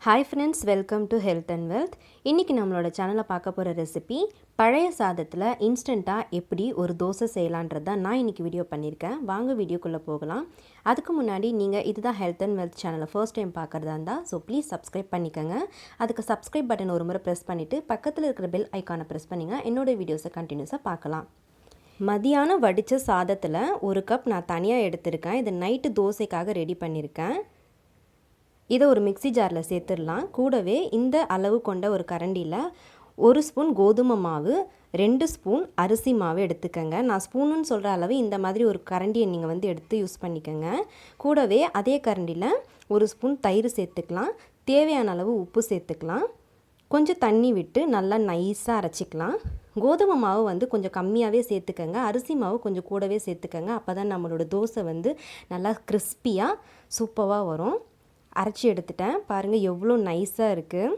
Hi friends, welcome to Health and Wealth. இன்னைக்கு நம்மளோட சேனல்ல பார்க்க போற ரெசிபி பழைய சாதத்துல இன்ஸ்டன்ட்டா எப்படி ஒரு தோசை செய்யலாம்ன்றத நான் இன்னைக்கு வீடியோ பண்ணிருக்கேன். வாங்க வீடியோக்குள்ள போகலாம். அதுக்கு முன்னாடி நீங்க இதுதான் Health and Wealth சேனலை ஃபர்ஸ்ட் டைம் பார்க்கறதா இருந்தா ப்ளீஸ் சப்ஸ்கிரைப் பண்ணிக்கங்க. அதுக்கு சப்ஸ்கிரைப் பட்டன் ஒரு முறை பிரஸ் பண்ணிட்டு பக்கத்துல இருக்கிற பெல் ஐகானை பிரஸ் பண்ணீங்க என்னோட வீடியோஸை கண்டினியூஸா பார்க்கலாம். மதியானம் வடிச்ச சாதத்துல ஒரு கப் நான் தனியா எடுத்துர்க்கேன். இது நைட் தோசைக்காக ரெடி பண்ணிருக்கேன். இதை ஒரு மிக்ஸி ஜாரில் சேர்த்துடலாம். கூடவே இந்த அளவு கொண்ட ஒரு கரண்டியில் 1 ஸ்பூன் கோதுமை மாவு, 2 ஸ்பூன் அரிசி மாவு எடுத்துக்கங்க. நான் ஸ்பூனுன்னு சொல்கிற அளவு இந்த மாதிரி ஒரு கரண்டியை நீங்கள் எடுத்து யூஸ் பண்ணிக்கோங்க. கூடவே அதே கரண்டியில் 1 ஸ்பூன் தயிர் சேர்த்துக்கலாம். தேவையான அளவு உப்பு சேர்த்துக்கலாம். கொஞ்சம் தண்ணி விட்டு நல்லா நைஸாக அரைச்சிக்கலாம். கோதுமை மாவு கொஞ்சம் கம்மியாகவே சேர்த்துக்கங்க. அரிசி மாவு கொஞ்சம் கூடவே சேர்த்துக்கங்க. அப்போ தான் நம்மளோட தோசை நல்லா கிறிஸ்பியாக சூப்பராக வரும். அரைச்சி எடுத்துட்டேன். பாருங்கள் எவ்வளோ நைஸாக இருக்குது.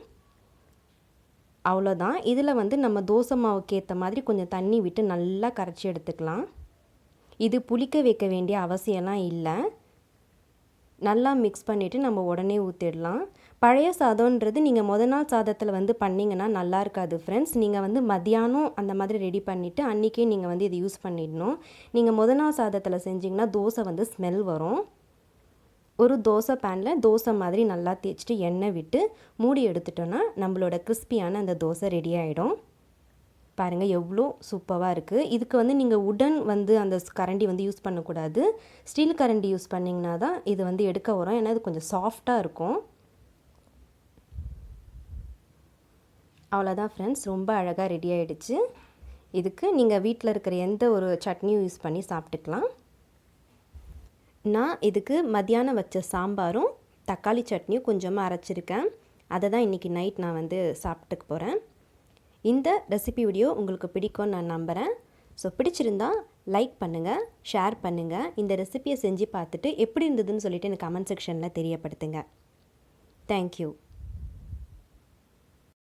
அவ்வளோதான். இதில் நம்ம தோசை மாவுக்கு ஏற்ற மாதிரி கொஞ்சம் தண்ணி விட்டு நல்லா கரைச்சி எடுத்துக்கலாம். இது புளிக்க வைக்க வேண்டிய அவசியம்லாம் இல்லை. நல்லா மிக்ஸ் பண்ணிவிட்டு நம்ம உடனே ஊற்றிடலாம். பழைய சாதம்ன்றது நீங்கள் முதல் நாள் சாதத்தில் பண்ணிங்கன்னா நல்லா இருக்காது ஃப்ரெண்ட்ஸ். நீங்கள் மதியானம் அந்த மாதிரி ரெடி பண்ணிவிட்டு அன்றைக்கே நீங்கள் இதை யூஸ் பண்ணிடணும். நீங்கள் முதல் நாள் சாதத்தில் செஞ்சிங்கன்னா தோசை ஸ்மெல் வரும். ஒரு தோசை பேனில் தோசை மாதிரி நல்லா தேய்ச்சிட்டு எண்ணெய் விட்டு மூடி எடுத்துட்டோன்னா நம்மளோட கிறிஸ்பியான அந்த தோசை ரெடி ஆகிடும். பாருங்கள் எவ்வளோ சூப்பராக இருக்குது. இதுக்கு நீங்கள் உடன் அந்த கரண்டி யூஸ் பண்ணக்கூடாது. ஸ்டீல் கரண்டி யூஸ் பண்ணிங்கன்னா தான் இது எடுக்க வரும். ஏன்னா இது கொஞ்சம் சாஃப்டாக இருக்கும். அவ்வளோதான் ஃப்ரெண்ட்ஸ், ரொம்ப அழகாக ரெடி ஆகிடுச்சு. இதுக்கு நீங்கள் வீட்டில் இருக்கிற எந்த ஒரு சட்னியும் யூஸ் பண்ணி சாப்பிட்டுக்கலாம். நான் இதுக்கு மத்தியானம் வச்ச சாம்பாரும் தக்காளி சட்னியும் கொஞ்சமாக அரைச்சிருக்கேன். அதை தான் இன்றைக்கி நைட் நான் சாப்பிட்டுக்க போகிறேன். இந்த ரெசிபி வீடியோ உங்களுக்கு பிடிக்கும்னு நான் நம்புகிறேன். பிடிச்சிருந்தா லைக் பண்ணுங்கள், ஷேர் பண்ணுங்கள். இந்த ரெசிபியை செஞ்சு பார்த்துட்டு எப்படி இருந்ததுன்னு சொல்லிவிட்டு எனக்கு கமெண்ட் செக்ஷனில் தெரியப்படுத்துங்க. தேங்க்யூ.